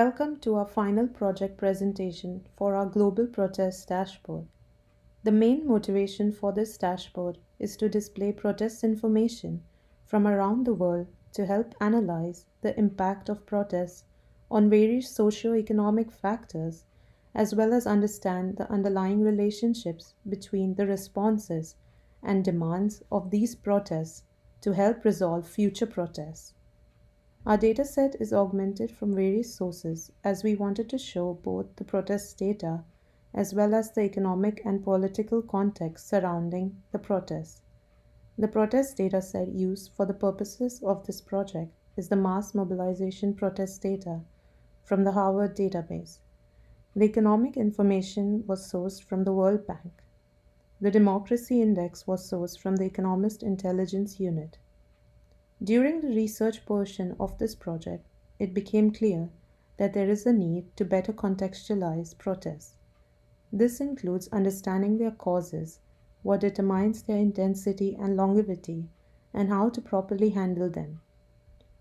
Welcome to our final project presentation for our Global Protest Dashboard. The main motivation for this dashboard is to display protest information from around the world to help analyze the impact of protests on various socio-economic factors, as well as understand the underlying relationships between the responses and demands of these protests to help resolve future protests. Our dataset is augmented from various sources as we wanted to show both the protest data as well as the economic and political context surrounding the protests. The protest dataset used for the purposes of this project is the mass mobilization protest data from the Harvard database. The economic information was sourced from the World Bank. The democracy index was sourced from the Economist Intelligence Unit. During the research portion of this project, it became clear that there is a need to better contextualize protests. This includes understanding their causes, what determines their intensity and longevity, and how to properly handle them.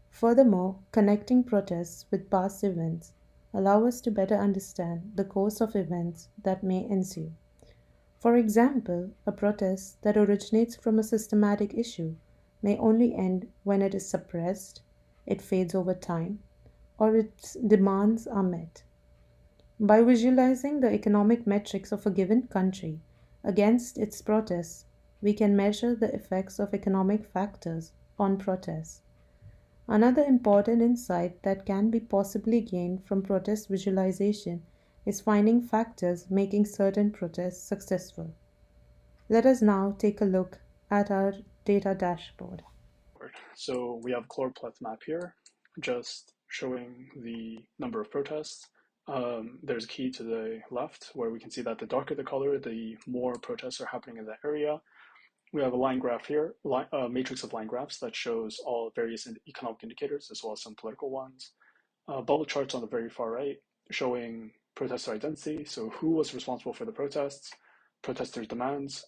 Furthermore, connecting protests with past events allow us to better understand the course of events that may ensue. For example, a protest that originates from a systematic issue may only end when it is suppressed, it fades over time, or its demands are met. By visualizing the economic metrics of a given country against its protests, we can measure the effects of economic factors on protests. Another important insight that can be possibly gained from protest visualization is finding factors making certain protests successful. Let us now take a look at our data dashboard. So we have chloropleth map here, just showing the number of protests. There's a key to the left where we can see that the darker the color, the more protests are happening in that area. We have a line graph here, a matrix of line graphs that shows all various economic indicators as well as some political ones. Bubble charts on the very far right showing protester identity, so who was responsible for the protests, protesters' demands,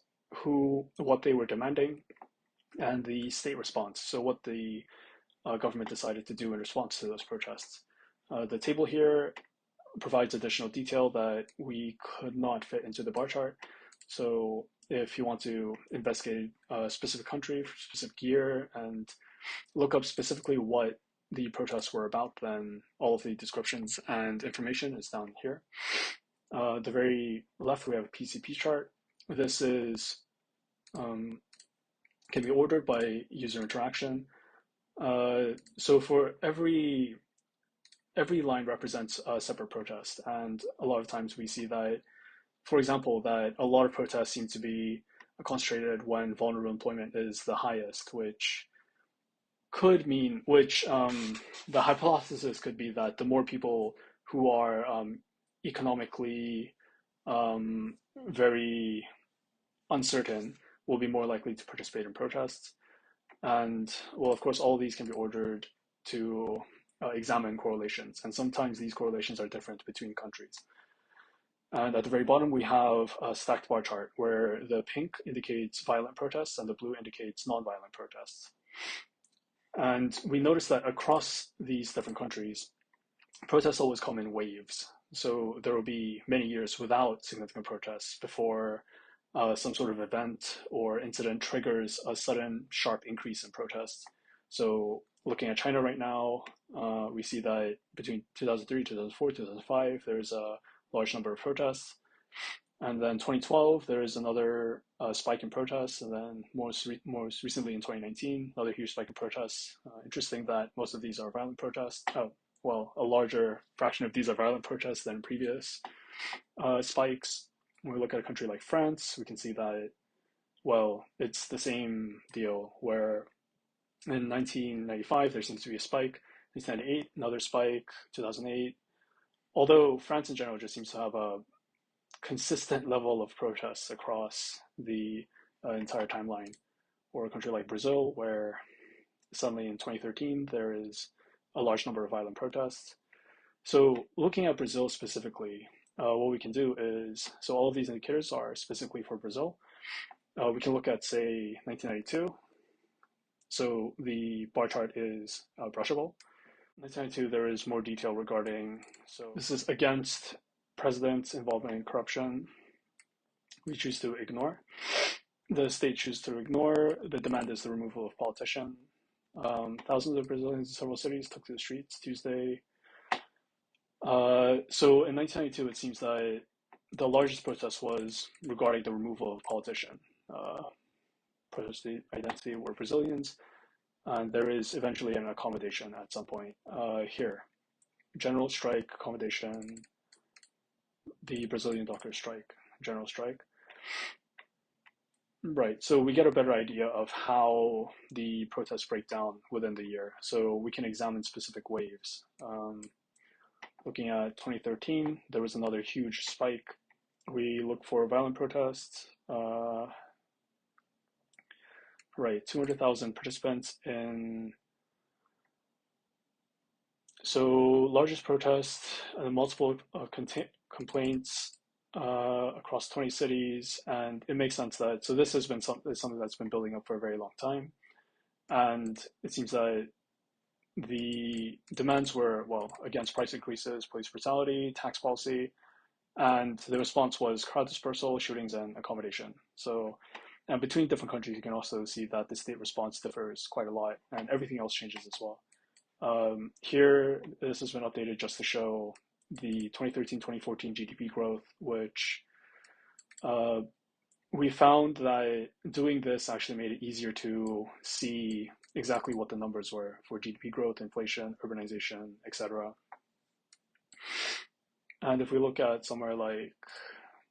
what they were demanding, and the state response, so what the government decided to do in response to those protests. The table here provides additional detail that we could not fit into the bar chart. So if you want to investigate a specific country, specific year, and look up specifically what the protests were about, then all of the descriptions and information is down here. The very left, we have a PCP chart. This is can be ordered by user interaction. So for every line represents a separate protest, and a lot of times we see that, for example, that a lot of protests seem to be concentrated when vulnerable employment is the highest, which could mean, the hypothesis could be that the more people who are economically very uncertain will be more likely to participate in protests. And well, of course, all of these can be ordered to examine correlations. And sometimes these correlations are different between countries. And at the very bottom, we have a stacked bar chart where the pink indicates violent protests and the blue indicates non-violent protests. And we notice that across these different countries, protests always come in waves. So there will be many years without significant protests before some sort of event or incident triggers a sudden sharp increase in protests. So looking at China right now, we see that between 2003, 2004, 2005, there's a large number of protests. And then 2012, there is another spike in protests. And then most recently in 2019, another huge spike in protests. Interesting that most of these are violent protests. Well, a larger fraction of these are violent protests than previous spikes. When we look at a country like France, we can see that, well, it's the same deal where in 1995, there seems to be a spike. 1998, another spike. 2008. Although France in general just seems to have a consistent level of protests across the entire timeline. Or a country like Brazil, where suddenly in 2013, there is a large number of violent protests. So looking at Brazil specifically, what we can do is, so all of these indicators are specifically for Brazil. We can look at, say, 1992. So the bar chart is brushable. 1992, there is more detail regarding, so this is against president's involvement in corruption. We choose to ignore. The state chooses to ignore. The demand is the removal of politicians. Thousands of Brazilians in several cities took to the streets Tuesday. So in 1992, it seems that the largest protest was regarding the removal of politician. Protest identity were Brazilians, and there is eventually an accommodation at some point here. General strike, accommodation, the Brazilian doctor strike, general strike. Right, so we get a better idea of how the protests break down within the year. So we can examine specific waves. Looking at 2013, there was another huge spike. We look for violent protests. Right, 200,000 participants in. So largest protest, multiple complaints across 20 cities, and it makes sense that, so this has been something that's been building up for a very long time, and it seems that the demands were, well, against price increases, police brutality, tax policy, and the response was crowd dispersal, shootings, and accommodation. So, and between different countries, you can also see that the state response differs quite a lot, and everything else changes as well. Here, this has been updated just to show the 2013-2014 GDP growth, which we found that doing this actually made it easier to see exactly what the numbers were for GDP growth, inflation, urbanization, etc. And if we look at somewhere like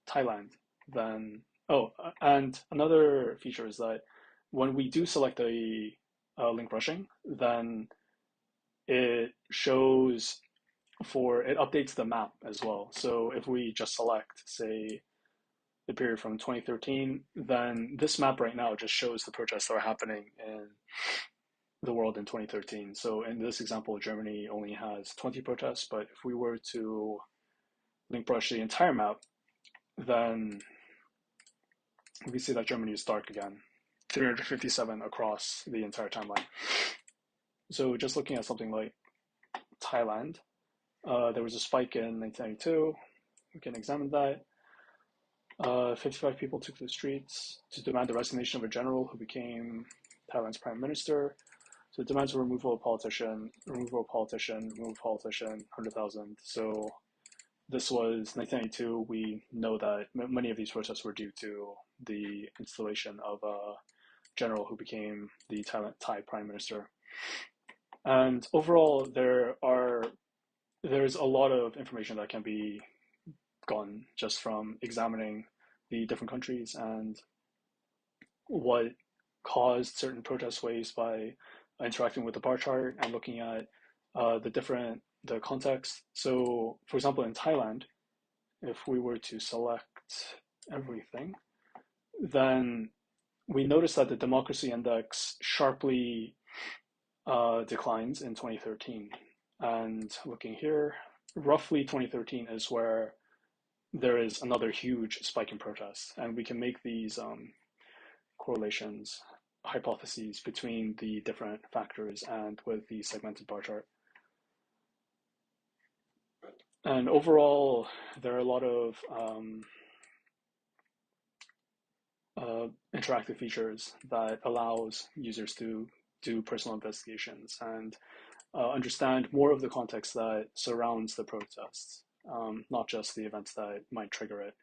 Thailand, then, oh, and another feature is that when we do select a link brushing, then it shows it updates the map as well. So if we just select, say, the period from 2013, then this map right now just shows the protests that are happening in the world in 2013. So in this example, Germany only has 20 protests, but if we were to link brush the entire map, then we see that Germany is dark again, 357 across the entire timeline. So just looking at something like Thailand, there was a spike in 1992. We can examine that. 55 people took to the streets to demand the resignation of a general who became Thailand's prime minister. So the demands were removal of politician, 100,000. So this was 1992. We know that many of these protests were due to the installation of a general who became the Thai prime minister. And overall, there's a lot of information that can be gotten just from examining the different countries and what caused certain protest waves by interacting with the bar chart and looking at the context. So, for example, in Thailand, if we were to select everything, then we notice that the democracy index sharply declines in 2013. And looking here, roughly 2013 is where there is another huge spike in protests, and we can make these correlations, hypotheses between the different factors and with the segmented bar chart. And overall, there are a lot of interactive features that allows users to do personal investigations and understand more of the context that surrounds the protests, not just the events that might trigger it.